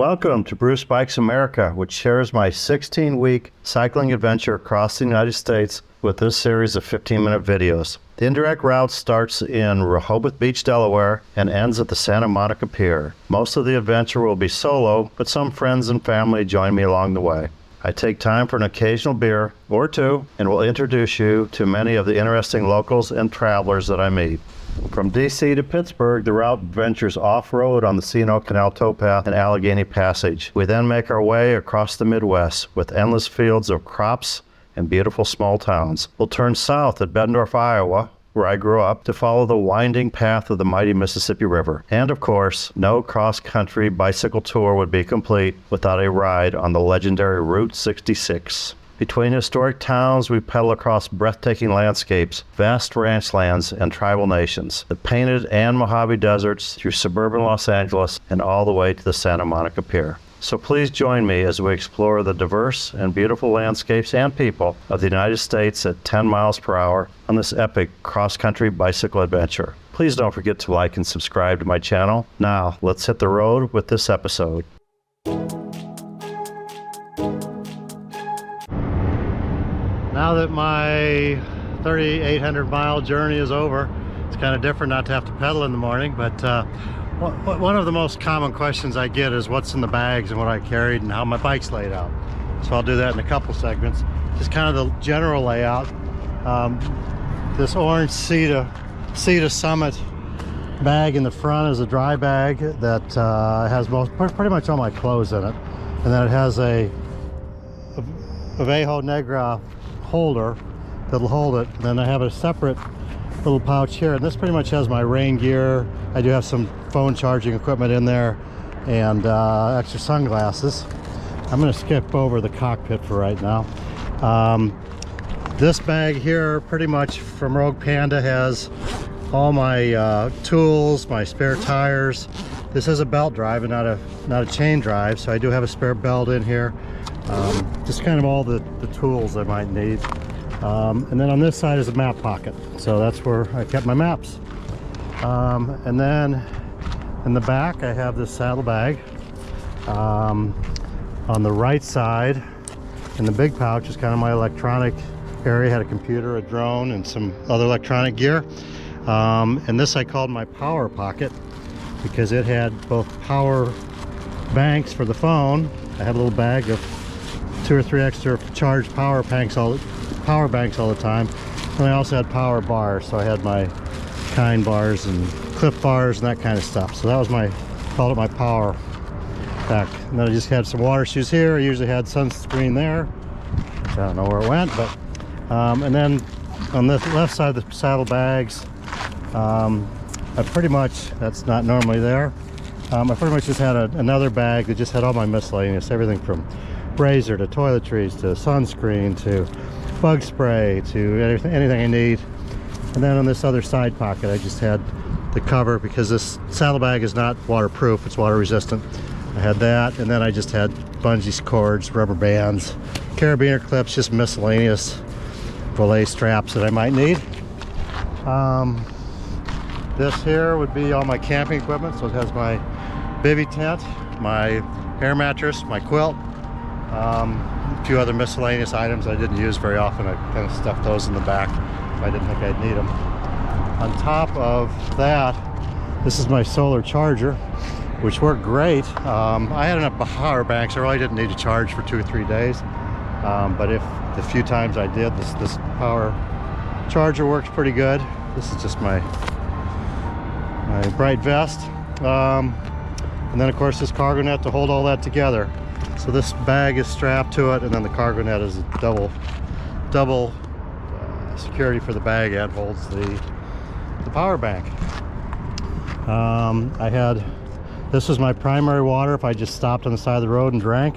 Welcome to Bruce Bikes America, which shares my 16-week cycling adventure across the United States with this series of 15-minute videos. The indirect route starts in Rehoboth Beach, Delaware, and ends at the Santa Monica Pier. Most of the adventure will be solo, but some friends and family join me along the way. I take time for an occasional beer or two and will introduce you to many of the interesting locals and travelers that I meet. From DC to Pittsburgh, the route ventures off-road on the C&O Canal Towpath and Allegheny Passage. We then make our way across the Midwest with endless fields of crops and beautiful small towns. We'll turn south at Bettendorf, Iowa, where I grew up, to follow the winding path of the mighty Mississippi River. And of course, no cross-country bicycle tour would be complete without a ride on the legendary Route 66. Between historic towns, we pedal across breathtaking landscapes, vast ranch lands, and tribal nations, the Painted and Mojave Deserts, through suburban Los Angeles, and all the way to the Santa Monica Pier. So please join me as we explore the diverse and beautiful landscapes and people of the United States at 10 miles per hour on this epic cross-country bicycle adventure. Please don't forget to like and subscribe to my channel. Now, let's hit the road with this episode. Now that my 3,800 mile journey is over, it's kind of different not to have to pedal in the morning, but one of the most common questions I get is what's in the bags and what I carried and how my bike's laid out. So I'll do that in a couple segments. Just kind of the general layout. This orange Sea to Summit bag in the front is a dry bag that has pretty much all my clothes in it. And then it has a Vejo Negra holder that'll hold it. And then I have a separate little pouch here, and this pretty much has my rain gear. I do have some phone charging equipment in there and extra sunglasses. I'm going to skip over the cockpit for right now. This bag here, pretty much from Rogue Panda, has all my tools, my spare tires. This is a belt drive and not a chain drive, so I do have a spare belt in here. Just kind of all the tools I might need. And then on this side is a map pocket, so that's where I kept my maps. And then in the back I have this saddle bag. On the right side in the big pouch is kind of my electronic area. Had a computer, a drone, and some other electronic gear. And this I called my power pocket because it had both power banks for the phone. I had a little bag of 2 or 3 extra charged power banks all the time, and I also had power bars, so I had my Kind bars and Clip bars and that kind of stuff. So that was called it my power pack. And then I just had some water shoes here. I usually had sunscreen there, which I don't know where it went, but and then on the left side of the saddle bags, I pretty much, that's not normally there, I pretty much just had another bag that just had all my miscellaneous, everything from razor to toiletries to sunscreen to bug spray to anything I need. And then on this other side pocket I just had the cover because this saddle bag is not waterproof, it's water resistant. I had that, and then I just had bungee cords, rubber bands, carabiner clips, just miscellaneous belay straps that I might need. This here would be all my camping equipment, so it has my bivy tent, my air mattress, my quilt, a few other miscellaneous items I didn't use very often. I kind of stuffed those in the back if I didn't think I'd need them. On top of that, this is my solar charger, which worked great. I had enough power banks, I really didn't need to charge for 2 or 3 days. But if the few times I did, this power charger works pretty good. This is just my bright vest. And then of course this cargo net to hold all that together. So this bag is strapped to it, and then the cargo net is a double security for the bag and holds the power bank. This was my primary water if I just stopped on the side of the road and drank.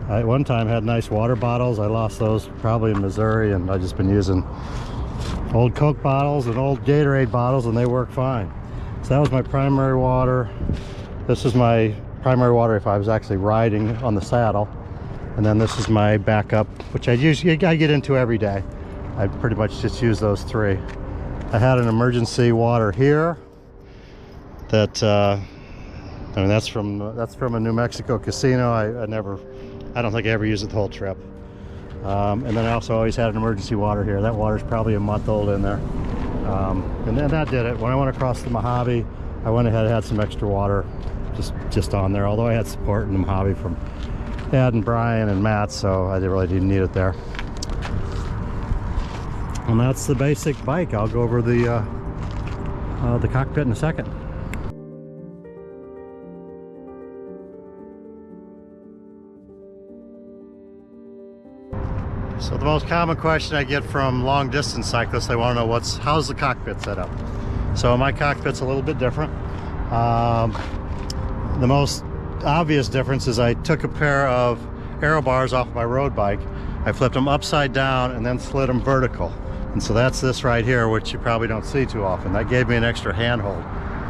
I at one time had nice water bottles. I lost those probably in Missouri, and I've just been using old Coke bottles and old Gatorade bottles, and they work fine. So that was my primary water. This is my primary water if I was actually riding on the saddle. And then this is my backup, which I get into every day. I pretty much just use those 3. I had an emergency water here that I mean, that's from a New Mexico casino. I don't think I ever used it the whole trip. And then I also always had an emergency water here. That water's probably a month old in there. And then that did it. When I went across the Mojave, I went ahead and had some extra water just on there, although I had support in the Mojave from Ed and Brian and Matt, so I really didn't need it there. And that's the basic bike. I'll go over the cockpit in a second. So the most common question I get from long distance cyclists, they want to know how's the cockpit set up. So my cockpit's a little bit different. The most obvious difference is I took a pair of aero bars off my road bike, I flipped them upside down and then slid them vertical. And so that's this right here, which you probably don't see too often. That gave me an extra handhold.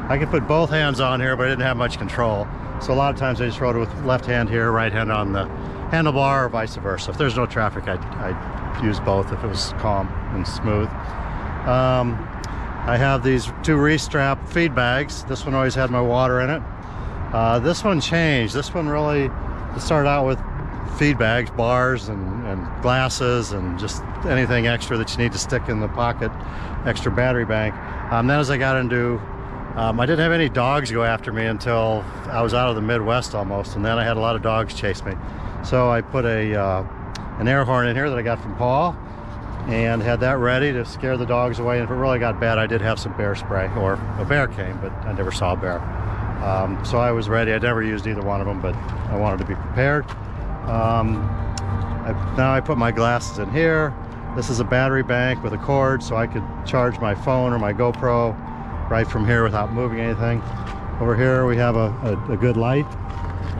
I could put both hands on here, but I didn't have much control. So a lot of times I just rode with left hand here, right hand on the handlebar, or vice versa. If there's no traffic, I'd use both if it was calm and smooth. I have these two Restrap feed bags. This one always had my water in it. This one changed. This one really started out with feed bags, bars, and glasses, and just anything extra that you need to stick in the pocket, extra battery bank. Then as I got into, I didn't have any dogs go after me until I was out of the Midwest almost, and then I had a lot of dogs chase me. So I put an air horn in here that I got from Paul, and had that ready to scare the dogs away. And if it really got bad, I did have some bear spray, or a bear came, but I never saw a bear. So I was ready. I never used either one of them, but I wanted to be prepared. Now I put my glasses in here. This is a battery bank with a cord, so I could charge my phone or my GoPro right from here without moving anything. Over here we have a good light.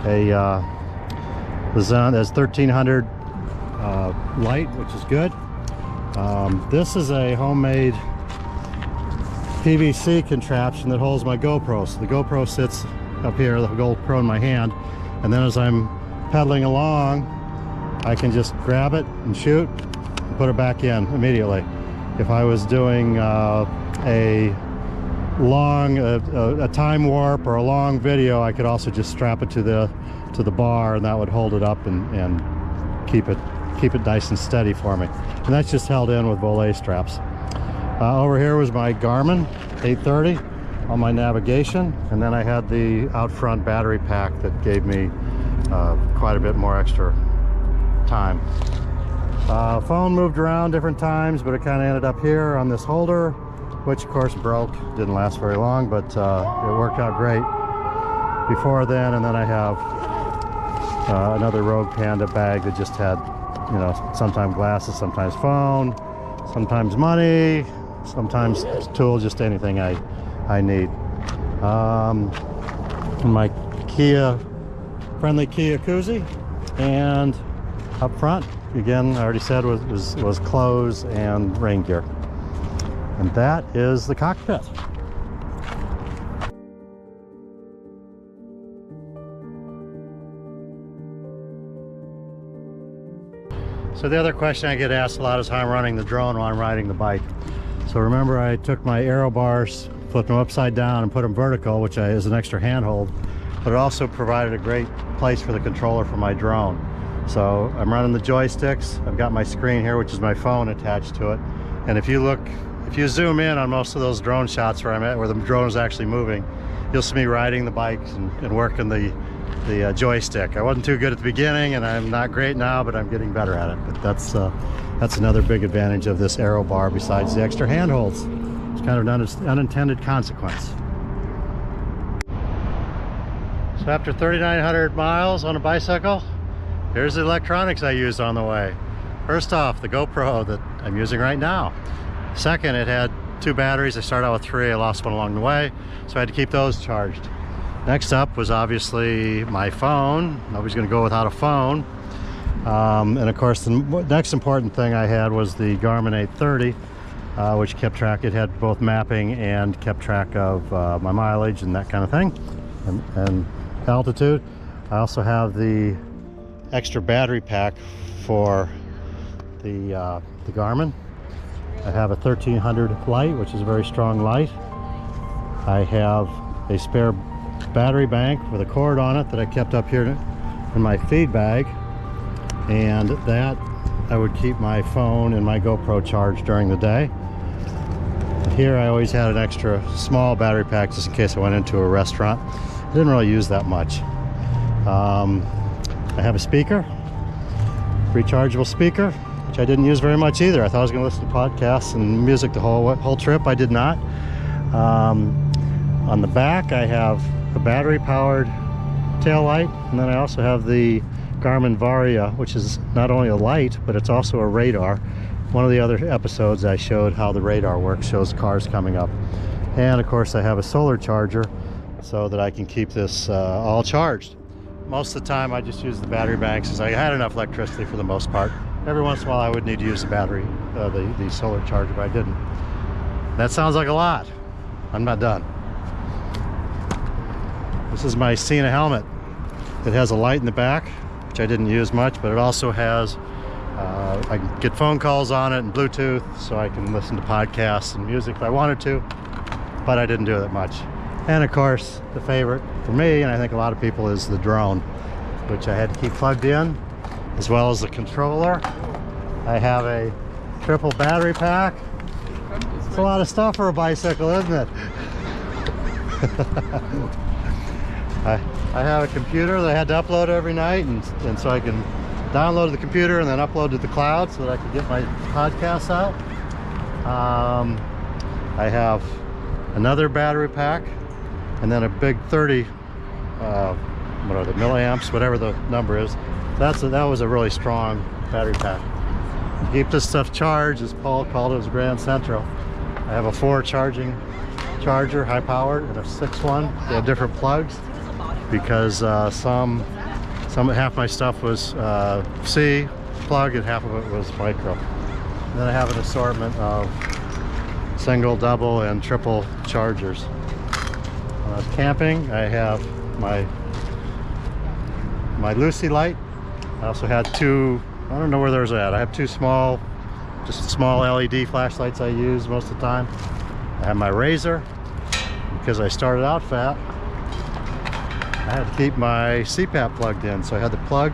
There's 1300 light, which is good. This is a homemade PVC contraption that holds my GoPro. So the GoPro sits up here, the GoPro in my hand, and then as I'm pedaling along, I can just grab it and shoot and put it back in immediately. If I was doing a time warp or a long video, I could also just strap it to the bar, and that would hold it up and keep it nice and steady for me. And that's just held in with volet straps. Over here was my Garmin 830 on my navigation, and then I had the out front battery pack that gave me quite a bit more extra time. Phone moved around different times, but it kind of ended up here on this holder, which of course broke. Didn't last very long, but it worked out great before then. And then I have another Rogue Panda bag that just had, you know, sometimes glasses, sometimes phone, sometimes money, sometimes tools, just anything I need. My friendly Kia koozie, and up front, again, I already said was clothes and rain gear. And that is the cockpit. So the other question I get asked a lot is how I'm running the drone while I'm riding the bike. So remember, I took my aero bars, flipped them upside down and put them vertical, which is an extra handhold, but it also provided a great place for the controller for my drone. So I'm running the joysticks. I've got my screen here, which is my phone attached to it. And if you zoom in on most of those drone shots where I'm at, where the drone is actually moving, you'll see me riding the bike and working the joystick. I wasn't too good at the beginning, and I'm not great now, but I'm getting better at it. But that's another big advantage of this aero bar besides the extra handholds. It's kind of an unintended consequence. So after 3,900 miles on a bicycle, here's the electronics I used on the way. First off, the GoPro that I'm using right now. Second, it had 2 batteries. I started out with 3. I lost one along the way, so I had to keep those charged. Next up was obviously my phone. Nobody's going to go without a phone. And of course, the next important thing I had was the Garmin 830, which kept track. It had both mapping and kept track of my mileage and that kind of thing, and altitude. I also have the extra battery pack for the Garmin. I have a 1300 light, which is a very strong light. I have a spare battery bank with a cord on it that I kept up here in my feed bag, and that I would keep my phone and my GoPro charged during the day. Here I always had an extra small battery pack just in case I went into a restaurant. I didn't really use that much. I have a speaker, rechargeable speaker, which I didn't use very much either. I thought I was going to listen to podcasts and music the whole trip. I did not. On the back I have a battery powered tail light, and then I also have the Garmin Varia, which is not only a light but it's also a radar. One of the other episodes I showed how the radar works, shows cars coming up. And of course I have a solar charger so that I can keep this all charged. Most of the time I just use the battery banks because I had enough electricity for the most part. Every once in a while I would need to use the battery, the solar charger, but I didn't. That sounds like a lot. I'm not done. This is my Cena helmet. It has a light in the back, which I didn't use much, but it also has, I can get phone calls on it and Bluetooth, so I can listen to podcasts and music if I wanted to, but I didn't do that much. And of course, the favorite for me, and I think a lot of people, is the drone, which I had to keep plugged in, as well as the controller. I have a triple battery pack. It's a lot of stuff for a bicycle, isn't it? I have a computer that I had to upload every night, and so I can download the computer and then upload to the cloud so that I can get my podcasts out. I have another battery pack, and then a big 30 what are the milliamps, whatever the number is. That was a really strong battery pack. To keep this stuff charged, as Paul called it, was Grand Central. I have a 4 charging charger, high powered, and a 6 one. They have different plugs because half my stuff was C plug and half of it was micro. And then I have an assortment of single, double, and triple chargers. When I was camping, I have my Lucy light. I also had 2, I don't know where those are at. I have 2 small, just small LED flashlights I use most of the time. I have my razor because I started out fat. I had to keep my CPAP plugged in, so I had the plug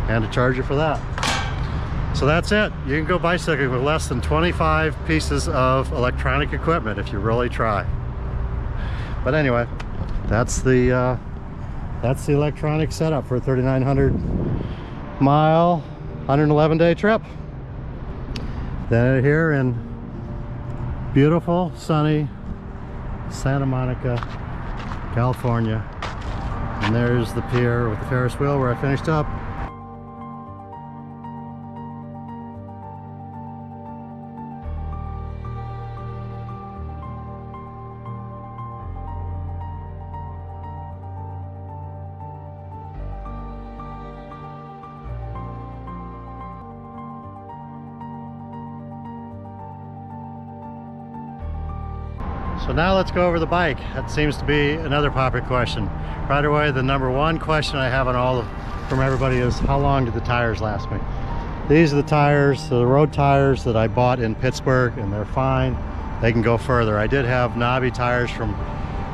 and a charger for that. So that's it. You can go bicycling with less than 25 pieces of electronic equipment if you really try. But anyway, that's the electronic setup for a 3,900 mile, 111 day trip. Then here in beautiful, sunny Santa Monica, California. And there's the pier with the Ferris wheel where I finished up. So now let's go over the bike. That seems to be another popular question. Right away, the number one question I have from everybody is, how long did the tires last me? These are the tires, the road tires that I bought in Pittsburgh, and they're fine. They can go further. I did have knobby tires from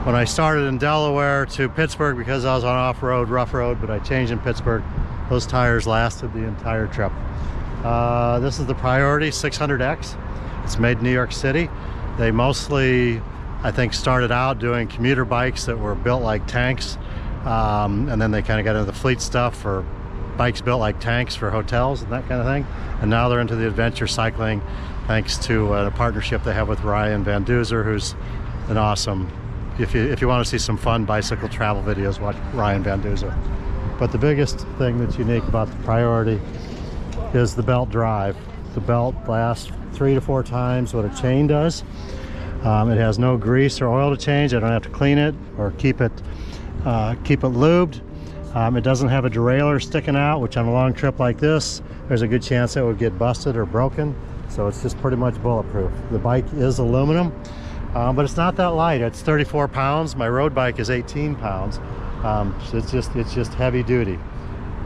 when I started in Delaware to Pittsburgh because I was on off-road, rough road, but I changed in Pittsburgh. Those tires lasted the entire trip. This is the Priority 600X. It's made in New York City. They mostly, I think, started out doing commuter bikes that were built like tanks, and then they kind of got into the fleet stuff for bikes built like tanks for hotels and that kind of thing. And now they're into the adventure cycling thanks to a partnership they have with Ryan Van Duzer, who's an awesome, if you want to see some fun bicycle travel videos, watch Ryan Van Duzer. But the biggest thing that's unique about the Priority is the belt drive. The belt lasts 3 to 4 times what a chain does. It has no grease or oil to change. I don't have to clean it or keep it lubed. It doesn't have a derailleur sticking out, which on a long trip like this, there's a good chance it would get busted or broken. So it's just pretty much bulletproof. The bike is aluminum, but it's not that light. It's 34 pounds. My road bike is 18 pounds. So it's just heavy duty.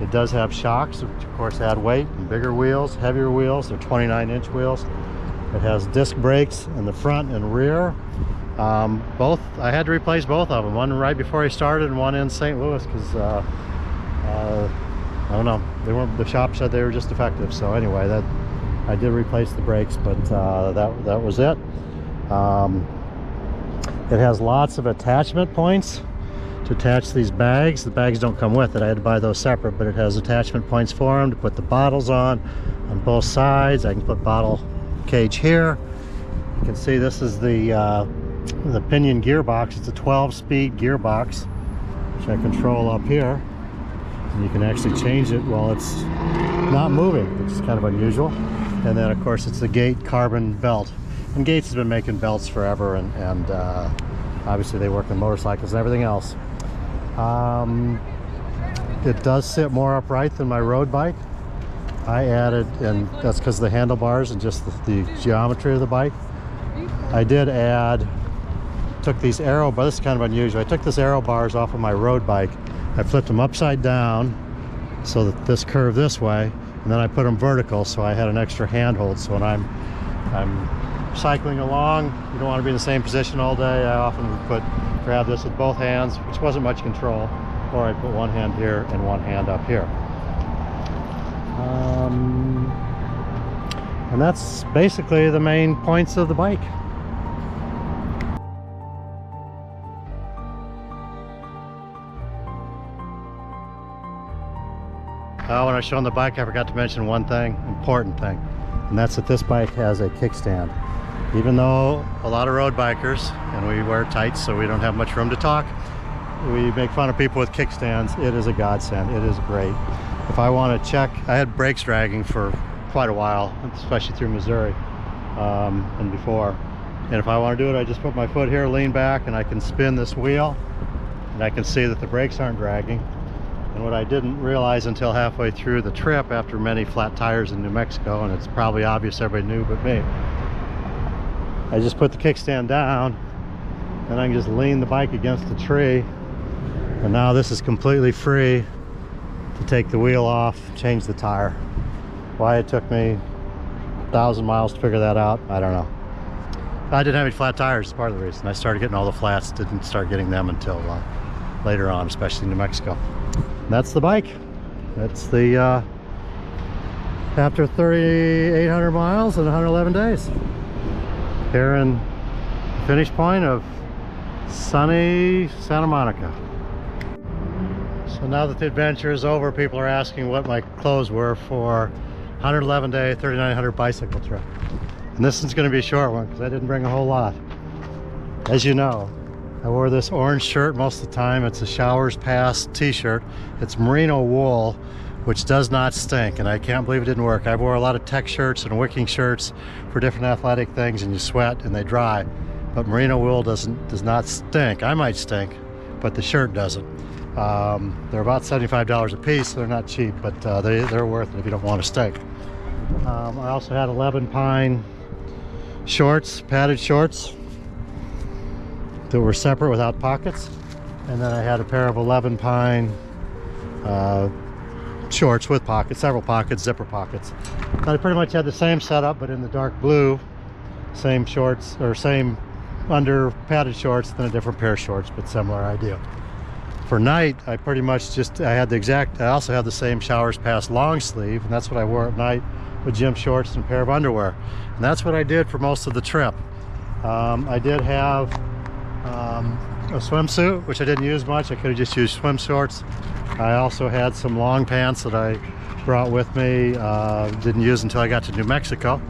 It does have shocks, which of course add weight, and bigger wheels, heavier wheels. They're 29-inch wheels. It has disc brakes in the front and rear. Both, I had to replace both of them, one right before I started and one in St. Louis, because I don't know, they weren't, the shop said they were just defective. So anyway, that I did replace the brakes, but that was it. It has lots of attachment points to attach these bags. The bags don't come with it, I had to buy those separate, but it has attachment points for them to put the bottles on both sides. I can put bottle cage here. You can see this is the pinion gearbox. It's a 12-speed gearbox, which I control up here. And you can actually change it while it's not moving, which is kind of unusual. And then of course it's the Gate carbon belt. And Gates has been making belts forever, and obviously they work on motorcycles and everything else. It does sit more upright than my road bike. I added, and that's because of the handlebars and just the geometry of the bike. I did add, took these arrow, but this is kind of unusual. I took this arrow bars off of my road bike. I flipped them upside down so that this curved this way, and then I put them vertical so I had an extra handhold. So when I'm cycling along, you don't want to be in the same position all day. I often would grab this with both hands, which wasn't much control, or I'd put one hand here and one hand up here. And that's basically the main points of the bike. When I was showing the bike, I forgot to mention one thing, important thing, and that's that this bike has a kickstand. Even though a lot of road bikers, and we wear tights so we don't have much room to talk, we make fun of people with kickstands, it is a godsend. It is great. If I want to check, I had brakes dragging for quite a while, especially through Missouri and before. And if I want to do it, I just put my foot here, lean back, and I can spin this wheel, and I can see that the brakes aren't dragging. And what I didn't realize until halfway through the trip, after many flat tires in New Mexico, and it's probably obvious everybody knew but me, I just put the kickstand down, and I can just lean the bike against the tree, and now this is completely free to take the wheel off, change the tire. Why it took me 1,000 miles to figure that out, I don't know. I didn't have any flat tires, is part of the reason. I started getting all the flats, didn't start getting them until later on, especially in New Mexico. And that's the bike. That's the after 3,800 miles and 111 days. Here in the finish point of sunny Santa Monica. So now that the adventure is over, people are asking what my clothes were for 111 day, 3,900 bicycle trip. And this one's going to be a short one because I didn't bring a whole lot. As you know, I wore this orange shirt most of the time. It's a Showers Pass t-shirt. It's merino wool, which does not stink, and I can't believe it didn't work. I wore a lot of tech shirts and wicking shirts for different athletic things, and you sweat and they dry. But merino wool does not stink. I might stink, but the shirt doesn't. They're about $75 a piece, so they're not cheap, but they're worth it if you don't want to stink. I also had 11 pine shorts, padded shorts, that were separate without pockets, and then I had a pair of 11 pine shorts with pockets, several pockets, zipper pockets. I pretty much had the same setup, but in the dark blue, same shorts, or same under padded shorts, then a different pair of shorts, but similar idea. For night, I pretty much just, I also had the same Showers Pass long sleeve, and that's what I wore at night with gym shorts and a pair of underwear. And that's what I did for most of the trip. I did have a swimsuit, which I didn't use much. I could have just used swim shorts. I also had some long pants that I brought with me, didn't use until I got to New Mexico.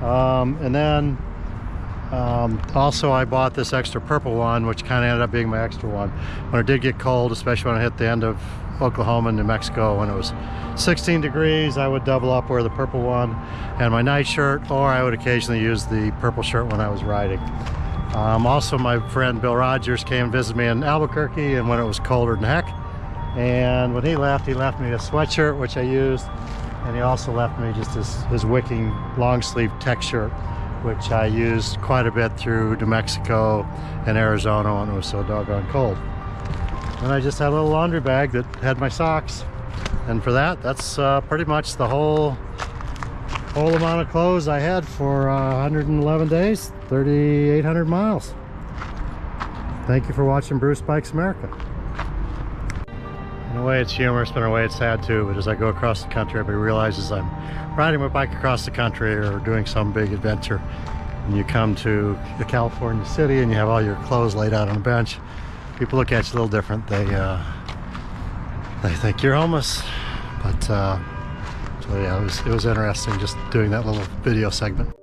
And then also I bought this extra purple one, which kind of ended up being my extra one. When it did get cold, especially when I hit the end of Oklahoma and New Mexico, when it was 16 degrees, I would double up, wear the purple one and my night shirt, or I would occasionally use the purple shirt when I was riding. Also, my friend Bill Rogers came and visited me in Albuquerque, and when it was colder than heck, and when he left me a sweatshirt, which I used, and he also left me just his wicking long sleeve tech shirt, which I used quite a bit through New Mexico and Arizona when it was so doggone cold. And I just had a little laundry bag that had my socks, and for that's pretty much the whole amount of clothes I had for 111 days, 3,800 miles. thank you for watching Bruce Bikes America. In a way it's humorous, but in a way it's sad too. But as I go across the country, everybody realizes I'm riding my bike across the country or doing some big adventure. And you come to the California city and you have all your clothes laid out on a bench. People look at you a little different. They think you're homeless. But so yeah, it was interesting just doing that little video segment.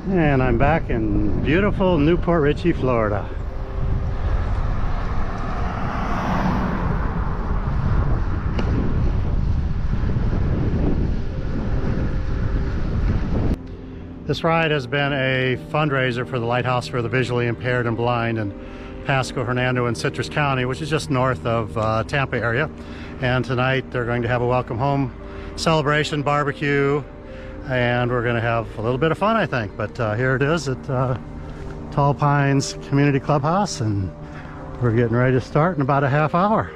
And I'm back in beautiful Newport Richey, Florida. This ride has been a fundraiser for the Lighthouse for the Visually Impaired and Blind in Pasco, Hernando, and Citrus County, which is just north of Tampa area. And tonight they're going to have a welcome home celebration barbecue, and we're going to have a little bit of fun, I think. But here it is at Tall Pines Community Clubhouse, and we're getting ready to start in about a half hour.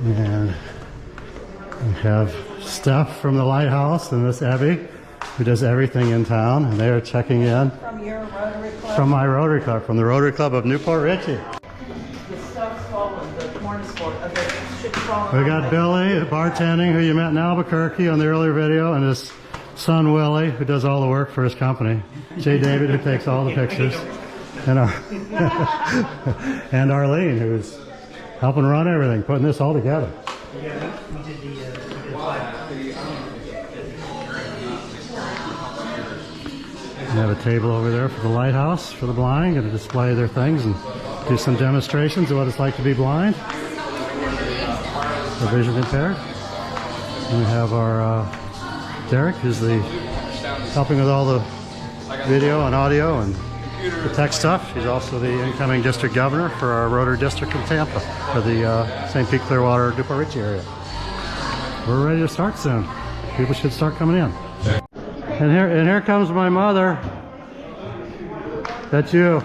And we have Steph from the Lighthouse and Miss Abby, who does everything in town, and they are checking in. From your Rotary Club? From my Rotary Club, from the Rotary Club of Newport Richey. The stuff's fallen, the corn is fallen, shit's fallen. We got Billy bartending, who you met in Albuquerque on the earlier video, and his son Willie, who does all the work for his company. Jay David, who takes all the pictures. And, and Arlene, who's helping run everything, putting this all together. We have a table over there for the Lighthouse for the blind, going to display their things and do some demonstrations of what it's like to be blind or vision impaired. And we have our Derek, who's helping with all the video and audio and the tech stuff. He's also the incoming district governor for our Rotary District in Tampa for the St. Pete, Clearwater, Newport Richey area. We're ready to start soon. People should start coming in. And here comes my mother. That's you.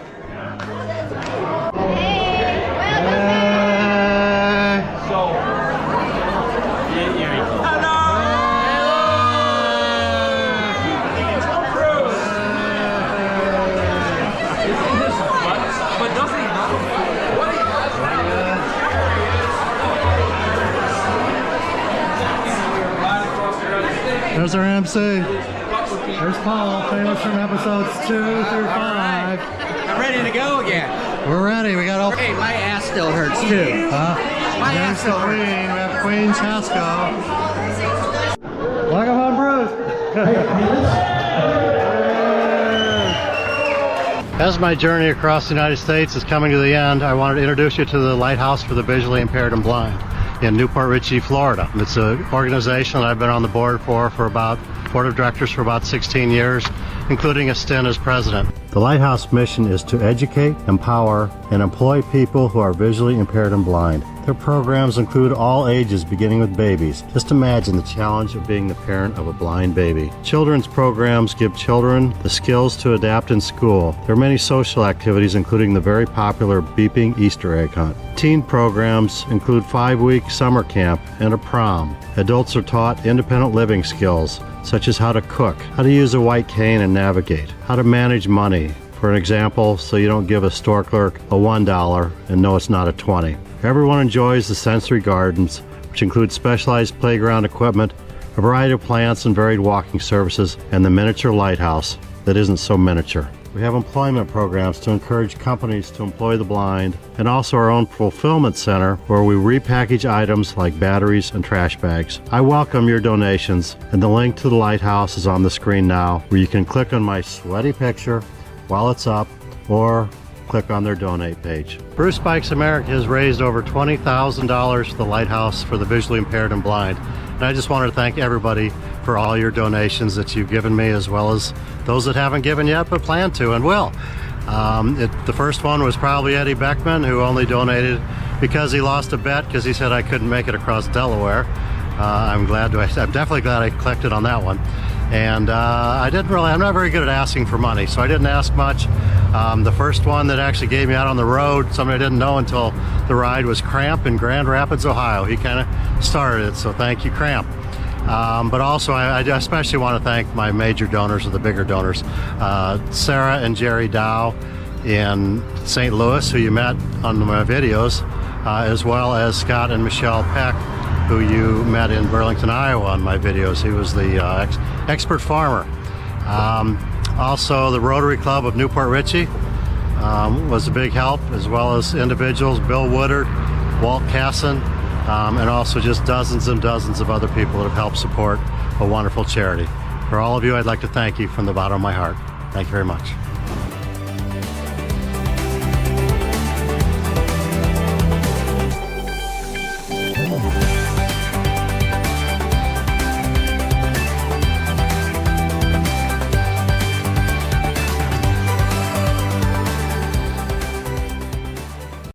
There's our MC. There's Paul, famous from episodes 2 through 5. I'm ready to go again. We're ready. We got all. Hey, my ass still hurts too. My ass still hurts. We have Queen Chasco. Welcome home, Bruce. As my journey across the United States is coming to the end, I wanted to introduce you to the Lighthouse for the Visually Impaired and Blind in Newport Richey, Florida. It's an organization that I've been on the board of directors for about 16 years, including a stint as president. The Lighthouse mission is to educate, empower, and employ people who are visually impaired and blind. Their programs include all ages, beginning with babies. Just imagine the challenge of being the parent of a blind baby. Children's programs give children the skills to adapt in school. There are many social activities, including the very popular beeping Easter egg hunt. Teen programs include 5-week summer camp and a prom. Adults are taught independent living skills, such as how to cook, how to use a white cane and navigate, how to manage money, for an example, so you don't give a store clerk a $1 and know it's not a 20. Everyone enjoys the sensory gardens, which include specialized playground equipment, a variety of plants and varied walking services, and the miniature lighthouse that isn't so miniature. We have employment programs to encourage companies to employ the blind, and also our own fulfillment center where we repackage items like batteries and trash bags. I welcome your donations, and the link to the Lighthouse is on the screen now, where you can click on my sweaty picture while it's up, or click on their donate page. Bruce Bikes America has raised over $20,000 for the Lighthouse for the Visually Impaired and Blind. And I just wanted to thank everybody for all your donations that you've given me, as well as those that haven't given yet but plan to and will. The first one was probably Eddie Beckman, who only donated because he lost a bet because he said I couldn't make it across Delaware. I'm definitely glad I collected on that one. And I'm not very good at asking for money, so I didn't ask much. The first one that actually gave me out on the road, somebody I didn't know until the ride, was Cramp in Grand Rapids, Ohio. He kind of started it, so thank you, Cramp. But also I especially want to thank my major donors, or the bigger donors, Sarah and Jerry Dow in St. Louis, who you met on my videos, as well as Scott and Michelle Peck, who you met in Burlington, Iowa on my videos. He was the expert farmer. Also the Rotary Club of Newport Richey was a big help, as well as individuals, Bill Woodard, Walt Casson, and also just dozens and dozens of other people that have helped support a wonderful charity. For all of you, I'd like to thank you from the bottom of my heart. Thank you very much.